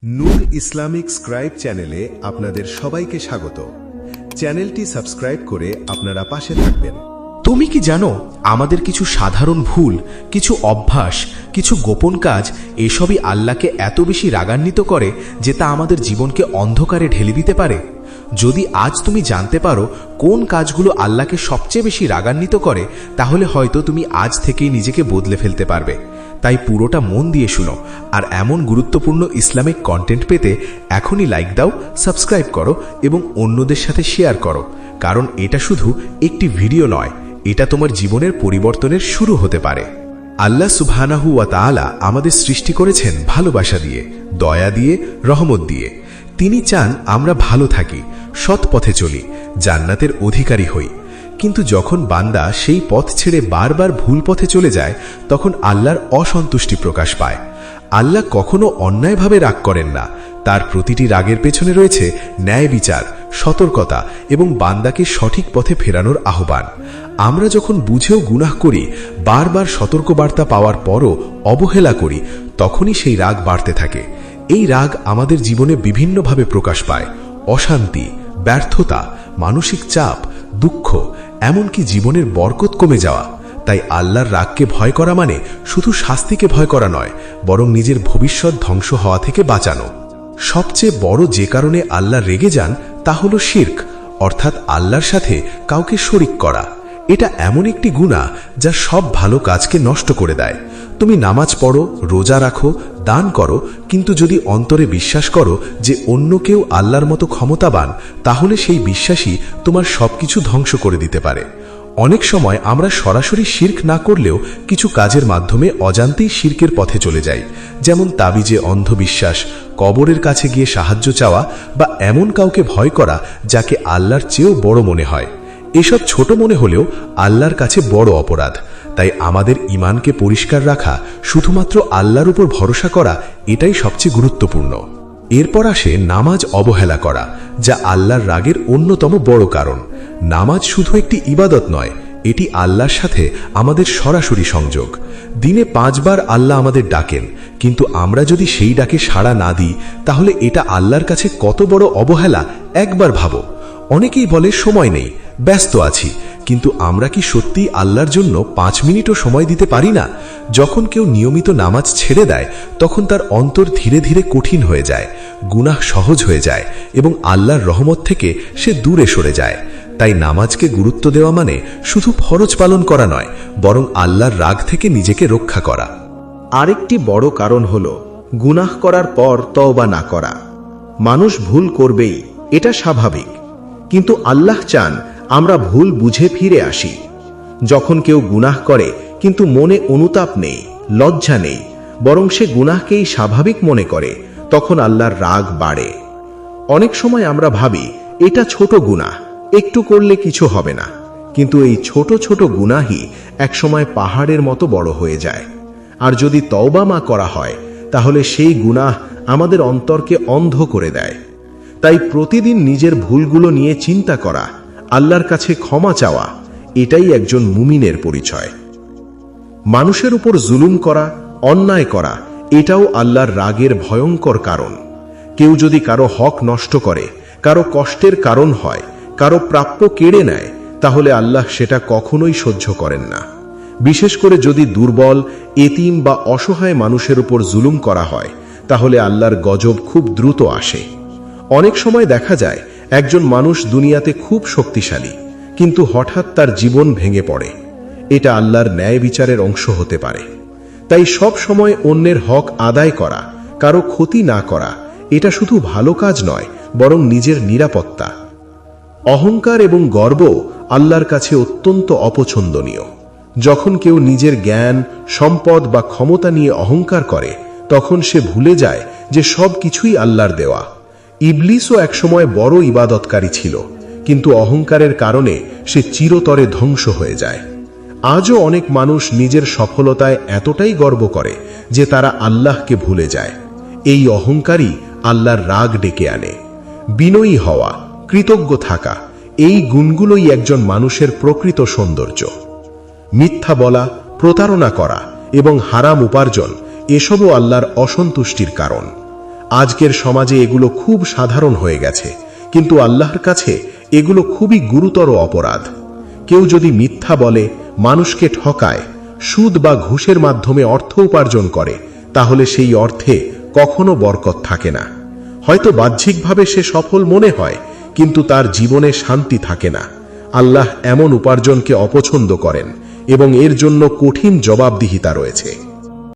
নূর Islamic scribe চ্যানেলে আপনাদের সবাইকে স্বাগত। চ্যানেলটি সাবস্ক্রাইব করে আপনারা পাশে থাকবেন। তুমি কি জানো আমাদের কিছু সাধারণ ভুল, কিছু অভ্যাস, কিছু গোপন কাজ এসবই আল্লাহকে এত বেশি রাগান্বিত করে যে তা আমাদের জীবনকে অন্ধকারে ঢেলে দিতে পারে? যদি আজ তুমি জানতে পারো কোন কাজগুলো আল্লাহকে সবচেয়ে বেশি রাগান্বিত করে, তাহলে হয়তো তুমি আজ থেকেই নিজেকে বদলে ফেলতে পারবে। তাই পুরোটা মন দিয়ে শুনো, আর এমন গুরুত্বপূর্ণ ইসলামিক কন্টেন্ট পেতে এখনই লাইক দাও, সাবস্ক্রাইব করো এবং অন্যদের সাথে শেয়ার করো, কারণ এটা শুধু একটি ভিডিও নয়, এটা তোমার জীবনের পরিবর্তনের শুরু হতে পারে। আল্লাহ সুবহানাহু ওয়া তাআলা আমাদের সৃষ্টি করেছেন ভালোবাসা দিয়ে, দয়া দিয়ে, রহমত দিয়ে। তিনি চান আমরা ভালো থাকি, সৎ পথে চলি, জান্নাতের অধিকারী হই। কিন্তু যখন বান্দা সেই পথ ছেড়ে বারবার ভুল পথে চলে যায়, তখন আল্লাহর অসন্তুষ্টি প্রকাশ পায়। আল্লাহ কখনো অন্যায়ভাবে রাগ করেন না, তার প্রতিটি রাগের পেছনে রয়েছে ন্যায় বিচার, সতর্কতা এবং বান্দাকে সঠিক পথে ফেরানোর আহ্বান। আমরা যখন বুঝেও গুনাহ করি, বারবার সতর্কবার্তা পাওয়ার পরও অবহেলা করি, তখনই সেই রাগ বাড়তে থাকে। এই রাগ আমাদের জীবনে বিভিন্নভাবে প্রকাশ পায়: অশান্তি, ব্যর্থতা, মানসিক চাপ, দুঃখ, এমনকি জীবনের বরকত কমে যাওয়া। তাই আল্লাহর রাগকে ভয় করা মানে শুধু শাস্তিকে ভয় করা নয়, বরং নিজের ভবিষ্যৎ ধ্বংস হওয়া থেকে বাঁচানো। সবচেয়ে বড় যে কারণে আল্লাহ রেগে যান তা হল শিরক, অর্থাৎ আল্লাহর সাথে কাউকে শরিক করা। এটা এমন একটি গুনাহ যা সব ভালো কাজকে নষ্ট করে দেয়। তুমি নামাজ পড়ো, রোজা রাখো, দান করো, কিন্তু যদি অন্তরে বিশ্বাস করো যে অন্য কেউ আল্লাহর মতো ক্ষমতাবান, তাহলে সেই বিশ্বাসই তোমার সবকিছু ধ্বংস করে দিতে পারে। অনেক সময় আমরা সরাসরি শিরক না করলেও কিছু কাজের মাধ্যমে অজান্তেই শিরকের পথে চলে যাই, যেমন তাবিজে অন্ধবিশ্বাস, কবরের কাছে গিয়ে সাহায্য চাওয়া বা এমন কাউকে ভয় করা যাকে আল্লাহর চেয়েও বড় মনে হয়। এসব ছোট মনে হলেও আল্লাহর কাছে বড় অপরাধ। তাই আমাদের ঈমানকে পরিষ্কার রাখা, শুধুমাত্র আল্লাহর উপর ভরসা করা, এটাই সবচেয়ে গুরুত্বপূর্ণ। এরপর আসে নামাজ অবহেলা করা, যা আল্লাহর রাগের অন্যতম বড় কারণ। নামাজ শুধু একটি ইবাদত নয়, এটি আল্লাহর সাথে আমাদের সরাসরি সংযোগ। দিনে 5 বার আল্লাহ আমাদের ডাকেন, কিন্তু আমরা যদি সেই ডাকে সাড়া না দিই, তাহলে এটা আল্লাহর কাছে কত বড় অবহেলা একবার ভাবো। অনেকেই বলে সময় নেই, ব্যস্ত আছি, কিন্তু আমরা কি সত্যি আল্লাহর জন্য 5 মিনিটও সময় দিতে পারি না? যখন কেউ নিয়মিত নামাজ ছেড়ে দেয়, তখন তার অন্তর ধীরে ধীরে কঠিন হয়ে যায়, গুনাহ সহজ হয়ে যায় এবং আল্লাহর রহমত থেকে সে দূরে সরে যায়। তাই নামাজকে গুরুত্ব দেওয়া মানে শুধু ফরজ পালন করা নয়, বরং আল্লাহর রাগ থেকে নিজেকে রক্ষা করা। আরেকটি বড় কারণ হল গুনাহ করার পর তওবা না করা। মানুষ ভুল করবেই, এটা স্বাভাবিক, কিন্তু আল্লাহ চান আমরা ভুল বুঝে ফিরে আসি। যখন কেউ গুনাহ করে কিন্তু মনে অনুতাপ নেই, লজ্জা নেই, বরং সে গুনাহকেই স্বাভাবিক মনে করে, তখন আল্লাহর রাগ বাড়ে। অনেক সময় আমরা ভাবি এটা ছোট গুনাহ, একটু করলে কিছু হবে না, কিন্তু এই ছোট ছোট গুনাহই একসময় পাহাড়ের মতো বড় হয়ে যায়। আর যদি তওবা মা করা হয়, তাহলে সেই গুনাহ আমাদের অন্তরকে অন্ধ করে দেয়। তাই প্রতিদিন নিজের ভুলগুলো নিয়ে চিন্তা করা, আল্লাহর কাছে ক্ষমা চাওয়া, এটাই একজন মুমিনের পরিচয়। মানুষের উপর জুলুম করা, অন্যায় করা, এটাও আল্লাহর রাগের ভয়ঙ্কর কারণ। কেউ যদি কারো হক নষ্ট করে, কারো কষ্টের কারণ হয়, কারো প্রাপ্য কেড়ে নেয়, তাহলে আল্লাহ সেটা কখনোই সহ্য করেন না। বিশেষ করে যদি দুর্বল, এতিম বা অসহায় মানুষের উপর জুলুম করা হয়, তাহলে আল্লাহর গজব খুব দ্রুত আসে। অনেক সময় দেখা যায় একজন মানুষ দুনিয়াতে খুব শক্তিশালী, কিন্তু হঠাৎ তার জীবন ভেঙে পড়ে। এটা আল্লাহর ন্যায় বিচারের অংশ হতে পারে। তাই সব সময় অন্যের হক আদায় করা, কারো ক্ষতি না করা, এটা শুধু ভালো কাজ নয়, বরং নিজের নিরাপত্তা। অহংকার এবং গর্ব আল্লাহর কাছে অত্যন্ত অপছন্দনীয়। যখন কেউ নিজের জ্ঞান, সম্পদ বা ক্ষমতা নিয়ে অহংকার করে, তখন সে ভুলে যায় যে সব কিছুই আল্লাহর দেওয়া। ইবলিসও একসময় বড় ইবাদতকারী ছিল, কিন্তু অহংকারের কারণে সে চিরতরে ধ্বংস হয়ে যায়। আজও অনেক মানুষ নিজের সফলতায় এতটাই গর্ব করে যে তারা আল্লাহকে ভুলে যায়। এই অহংকারই আল্লাহর রাগ ডেকে আনে। বিনয়ী হওয়া, কৃতজ্ঞ থাকা, এই গুণগুলোই একজন মানুষের প্রকৃত সৌন্দর্য। মিথ্যা বলা, প্রতারণা করা এবং হারাম উপার্জন, এসবও আল্লাহর অসন্তুষ্টির কারণ। আজকের সমাজে এগুলো খুব সাধারণ হয়ে গেছে, কিন্তু আল্লাহর কাছে এগুলো খুবই গুরুতর অপরাধ। কেউ যদি মিথ্যা বলে, মানুষকে ঠকায়, সুদ বা ঘুষের মাধ্যমে অর্থ উপার্জন করে, তাহলে সেই অর্থে কখনো বরকত থাকে না। হয়তো বাহ্যিকভাবে সে সফল মনে হয়, কিন্তু তার জীবনে শান্তি থাকে না। আল্লাহ এমন উপার্জনকে অপছন্দ করেন এবং এর জন্য কঠিন জবাবদিহিতা রয়েছে।